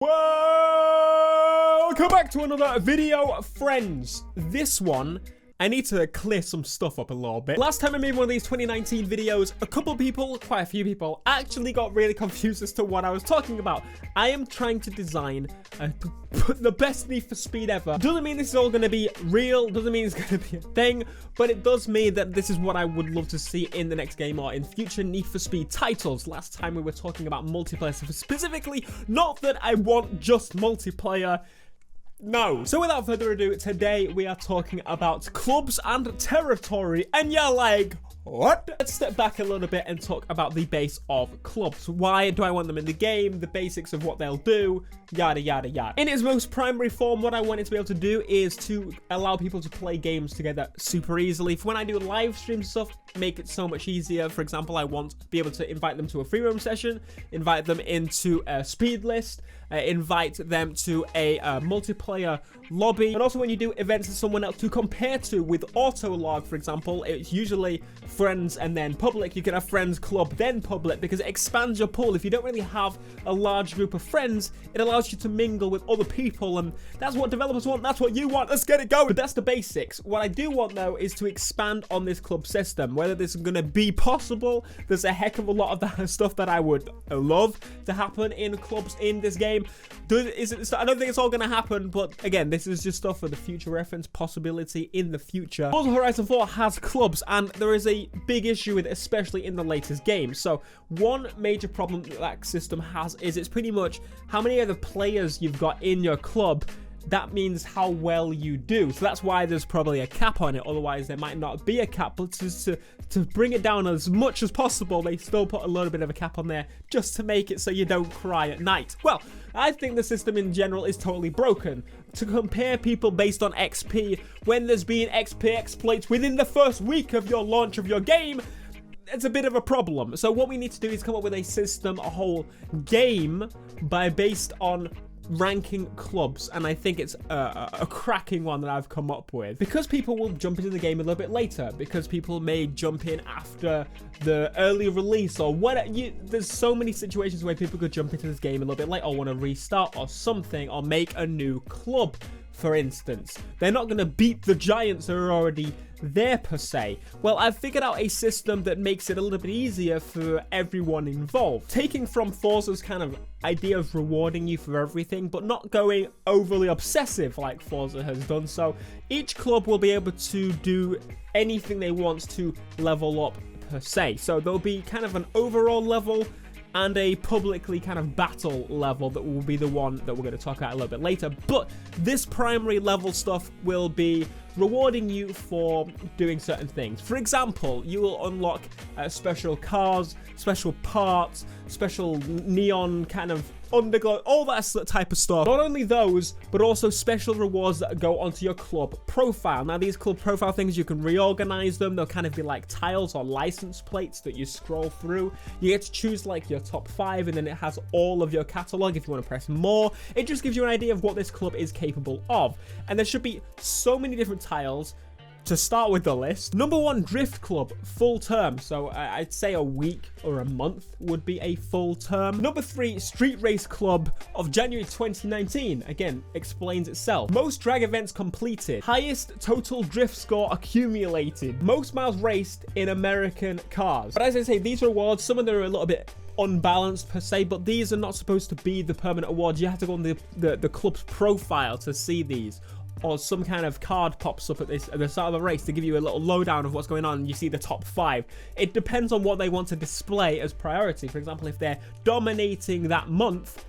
Welcome back to another video, friends. This one, I need to clear some stuff up a little bit. Last time I made one of these 2019 videos, a couple people, quite a few people, actually got really confused as to what I was talking about. I am trying to design the best Need for Speed ever. Doesn't mean this is all going to be real, doesn't mean it's going to be a thing, but it does mean that this is what I would love to see in the next game or in future Need for Speed titles. Last time we were talking about multiplayer, specifically, not that I want just multiplayer. No. So without further ado, today we are talking about clubs and territory. And you're like, what? Let's step back a little bit and talk about the base of clubs. Why do I want them in the game? The basics of what they'll do, yada, yada, yada. In its most primary form, what I want it to be able to do is to allow people to play games together super easily. For when I do live stream stuff, make it so much easier. For example, I want to be able to invite them to a free roam session, invite them into a speed list, invite them to a multiplayer lobby, and also when you do events with someone else to compare to with auto log, for example, it's usually friends and then public. You can have friends, club, then public, because it expands your pool. If you don't really have a large group of friends, it allows you to mingle with other people, and that's what developers want. That's what you want. Let's get it going. But that's the basics. What I do want though is to expand on this club system. Whether this is going to be possible, there's a heck of a lot of that stuff that I would love to happen in clubs in this game. I don't think it's all going to happen, but again, this is just stuff for the future reference, possibility in the future. Forza Horizon 4 has clubs, and there is a big issue with it, especially in the latest game. So one major problem that system has is it's pretty much how many other players you've got in your club. That means how well you do. So that's why there's probably a cap on it. Otherwise, there might not be a cap. But to bring it down as much as possible, they still put a little bit of a cap on there just to make it so you don't cry at night. Well, I think the system in general is totally broken. To compare people based on XP when there's been XP exploits within the first week of your launch of your game, it's a bit of a problem. So what we need to do is come up with a system, a whole game based on ranking clubs, and I think it's a cracking one that I've come up with, because people will jump into the game a little bit later, because people may jump in after the early release or what. There's so many situations where people could jump into this game a little bit late or want to restart or something, or make a new club. For instance, they're not going to beat the giants that are already there per se. Well, I've figured out a system that makes it a little bit easier for everyone involved, taking from Forza's kind of idea of rewarding you for everything, but not going overly obsessive like Forza has done. So each club will be able to do anything they want to level up per se. So there'll be kind of an overall level and a publicly kind of battle level that will be the one that we're going to talk about a little bit later. But this primary level stuff will be rewarding you for doing certain things. For example, you will unlock special cars, special parts, special neon kind of underglow, all that type of stuff. Not only those, but also special rewards that go onto your club profile. Now, these club profile things, you can reorganize them. They'll kind of be like tiles or license plates that you scroll through. You get to choose like your top 5, and then it has all of your catalog if you want to press more. It just gives you an idea of what this club is capable of. And there should be so many different tiles. To start with the list, number 1, Drift Club, full term. So I'd say a week or a month would be a full term. Number 3, Street Race Club of January 2019. Again, explains itself. Most drag events completed. Highest total drift score accumulated. Most miles raced in American cars. But as I say, these rewards, some of them are a little bit unbalanced per se, but these are not supposed to be the permanent awards. You have to go on the club's profile to see these, or some kind of card pops up at the start of the race to give you a little lowdown of what's going on, and you see the top 5. It depends on what they want to display as priority. For example, if they're dominating that month,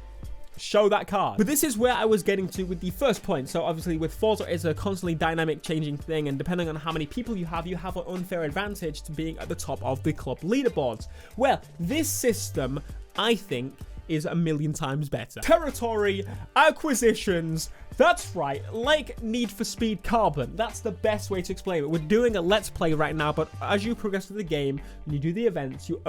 show that card. But this is where I was getting to with the first point. So obviously with Forza, it's a constantly dynamic changing thing, and depending on how many people you have an unfair advantage to being at the top of the club leaderboards. Well, this system, I think, is a million times better. Territory, acquisitions, that's right, like Need for Speed Carbon. That's the best way to explain it. We're doing a let's play right now, but as you progress through the game, when you do the events, you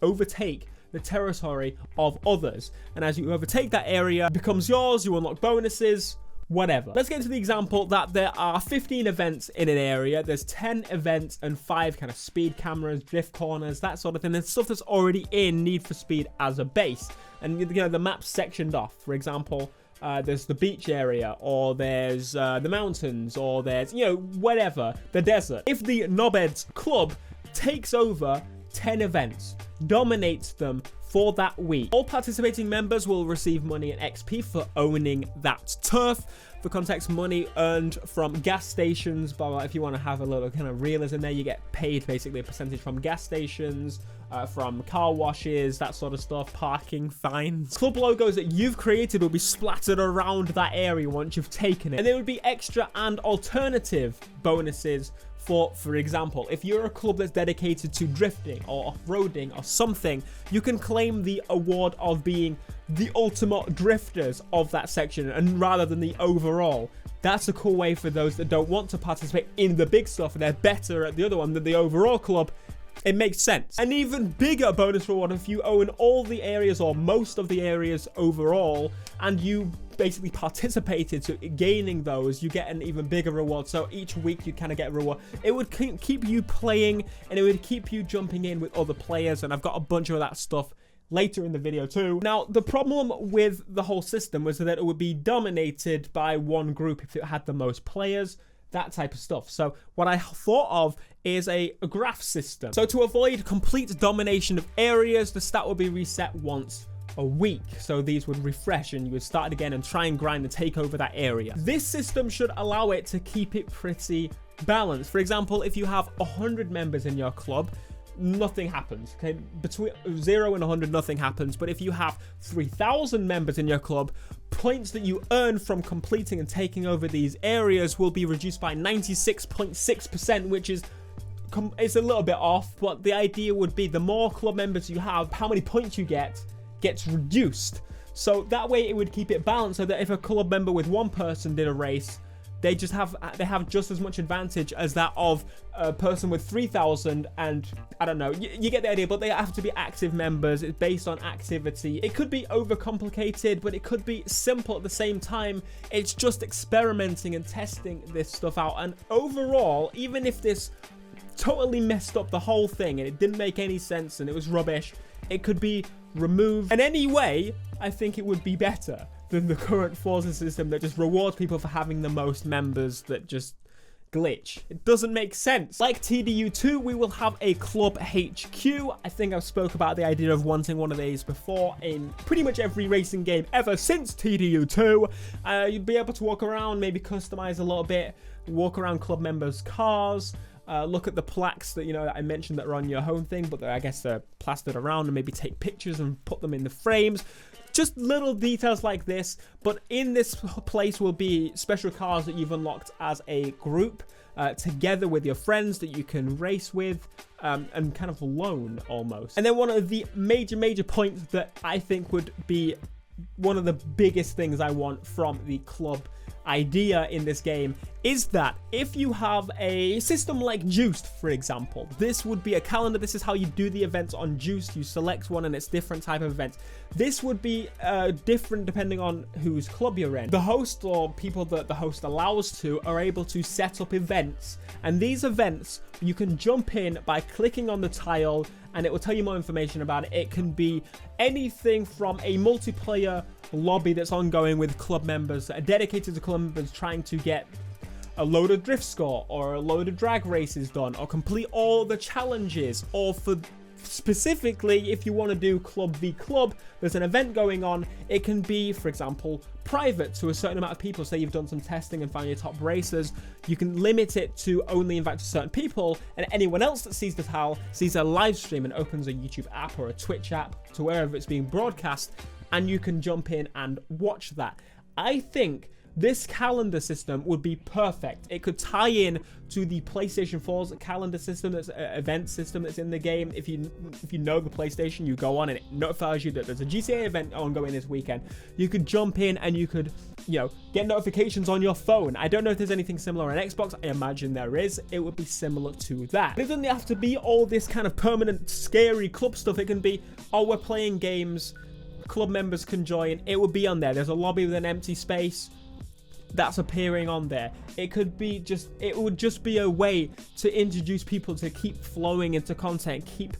overtake the territory of others. And as you overtake that area, it becomes yours, you unlock bonuses, whatever. Let's get into the example that there are 15 events in an area. There's 10 events and 5 kind of speed cameras, drift corners, that sort of thing. There's stuff that's already in Need for Speed as a base. And, you know, the map's sectioned off. For example, there's the beach area, or there's the mountains, or there's, you know, whatever, the desert. If the Knobheads Club takes over 10 events, dominates them for that week, all participating members will receive money and XP for owning that turf. For context, money earned from gas stations, blah, blah. If you want to have a little kind of realism there, you get paid basically a percentage from gas stations, from car washes, that sort of stuff, parking fines. Club logos that you've created will be splattered around that area once you've taken it. And there would be extra and alternative bonuses for example, if you're a club that's dedicated to drifting or off-roading or something, you can claim the award of being the ultimate drifters of that section, and rather than the overall. That's a cool way for those that don't want to participate in the big stuff and they're better at the other one than the overall club. It makes sense. An even bigger bonus reward if you own all the areas or most of the areas overall, and you basically participated to gaining those, you get an even bigger reward. So each week you kind of get a reward. It would keep you playing, and it would keep you jumping in with other players, and I've got a bunch of that stuff later in the video too. Now, the problem with the whole system was that it would be dominated by one group if it had the most players, that type of stuff. So what I thought of is a graph system. So to avoid complete domination of areas, the stat would be reset once a week. So these would refresh and you would start again and try and grind and take over that area. This system should allow it to keep it pretty balanced. For example, if you have 100 members in your club, nothing happens. Okay, between 0 and 100, nothing happens. But if you have 3,000 members in your club, points that you earn from completing and taking over these areas will be reduced by 96.6%, which is it's a little bit off. But the idea would be the more club members you have, how many points you get gets reduced. So that way it would keep it balanced, so that if a club member with one person did a race, they have just as much advantage as that of a person with 3,000, and I don't know, you get the idea. But they have to be active members. It's based on activity. It could be overcomplicated, but it could be simple at the same time. It's just experimenting and testing this stuff out. And overall, even if this totally messed up the whole thing and it didn't make any sense and it was rubbish, it could be removed. And anyway, I think it would be better than the current Forza system that just rewards people for having the most members that just glitch. It doesn't make sense. Like TDU2, we will have a club HQ. I think I've spoke about the idea of wanting one of these before in pretty much every racing game ever since TDU2. You'd be able to walk around, maybe customize a little bit, walk around club members' cars, look at the plaques that, you know, that I mentioned that are on your home thing, but I guess they're plastered around, and maybe take pictures and put them in the frames. Just little details like this. But in this place will be special cars that you've unlocked as a group, together with your friends, that you can race with, and kind of loan almost. And then one of the major points that I think would be one of the biggest things I want from the club idea in this game is that if you have a system like Juiced, for example, this would be a calendar. This is how you do the events on Juiced. You select one and it's different type of events. This would be different depending on whose club you're in. The host, or people that the host allows to, are able to set up events, and these events you can jump in by clicking on the tile and it will tell you more information about it. It can be anything from a multiplayer lobby that's ongoing with club members that are dedicated to club members trying to get a load of drift score or a load of drag races done, or complete all the challenges, or for specifically if you want to do club v club, there's an event going on. It can be, for example, private to a certain amount of people. Say you've done some testing and found your top racers, you can limit it to only invite certain people, and anyone else that sees the tile sees a live stream and opens a YouTube app or a Twitch app to wherever it's being broadcast, and you can jump in and watch that. I think this calendar system would be perfect. It could tie in to the PlayStation 4's calendar system, that's an event system that's in the game. If you know the PlayStation, you go on and it notifies you that there's a GTA event ongoing this weekend. You could jump in and you could, you know, get notifications on your phone. I don't know if there's anything similar on Xbox. I imagine there is. It would be similar to that. It doesn't have to be all this kind of permanent, scary club stuff. It can be, oh, we're playing games, club members can join. It would be on there. There's a lobby with an empty space. that's appearing on there. It could be just, it would just be a way to introduce people to keep flowing into content, keep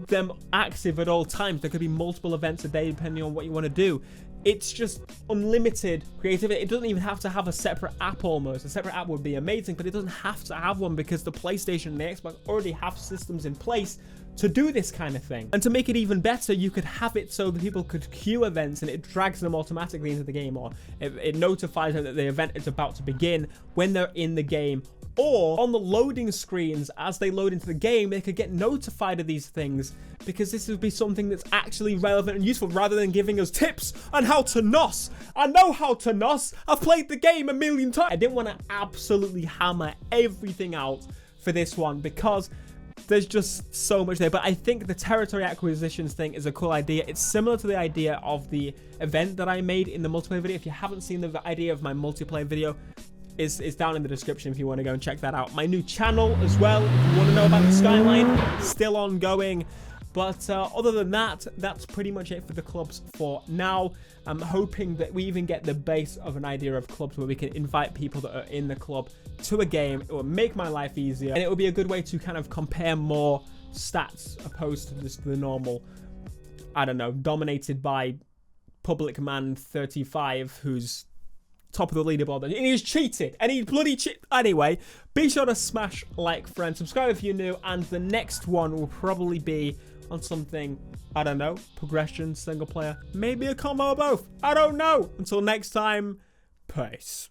them active at all times. There could be multiple events a day depending on what you want to do. It's just unlimited creativity. It doesn't even have to have a separate app almost. A separate app would be amazing, but it doesn't have to have one because the PlayStation and the Xbox already have systems in place to do this kind of thing. And to make it even better, you could have it so that people could queue events and it drags them automatically into the game, or it notifies them that the event is about to begin when they're in the game. Or on the loading screens, as they load into the game, they could get notified of these things, because this would be something that's actually relevant and useful, rather than giving us tips on how to NOS. I know how to NOS. I've played the game a million times. I didn't want to absolutely hammer everything out for this one because there's just so much there. But I think the territory acquisitions thing is a cool idea. It's similar to the idea of the event that I made in the multiplayer video. If you haven't seen the idea of my multiplayer video, is down in the description if you want to go and check that out. My new channel as well, if you want to know about the Skyline, still ongoing. But other than that, that's pretty much it for the clubs for now. I'm hoping that we even get the base of an idea of clubs where we can invite people that are in the club to a game. It will make my life easier, and it will be a good way to kind of compare more stats opposed to just the normal, I don't know, dominated by Public Man 35 who's top of the leaderboard, and he's cheated, and he bloody cheated. Anyway, be sure to smash like, friend, subscribe if you're new, and the next one will probably be on something, I don't know, progression, single player, maybe a combo of both. I don't know. Until next time, peace.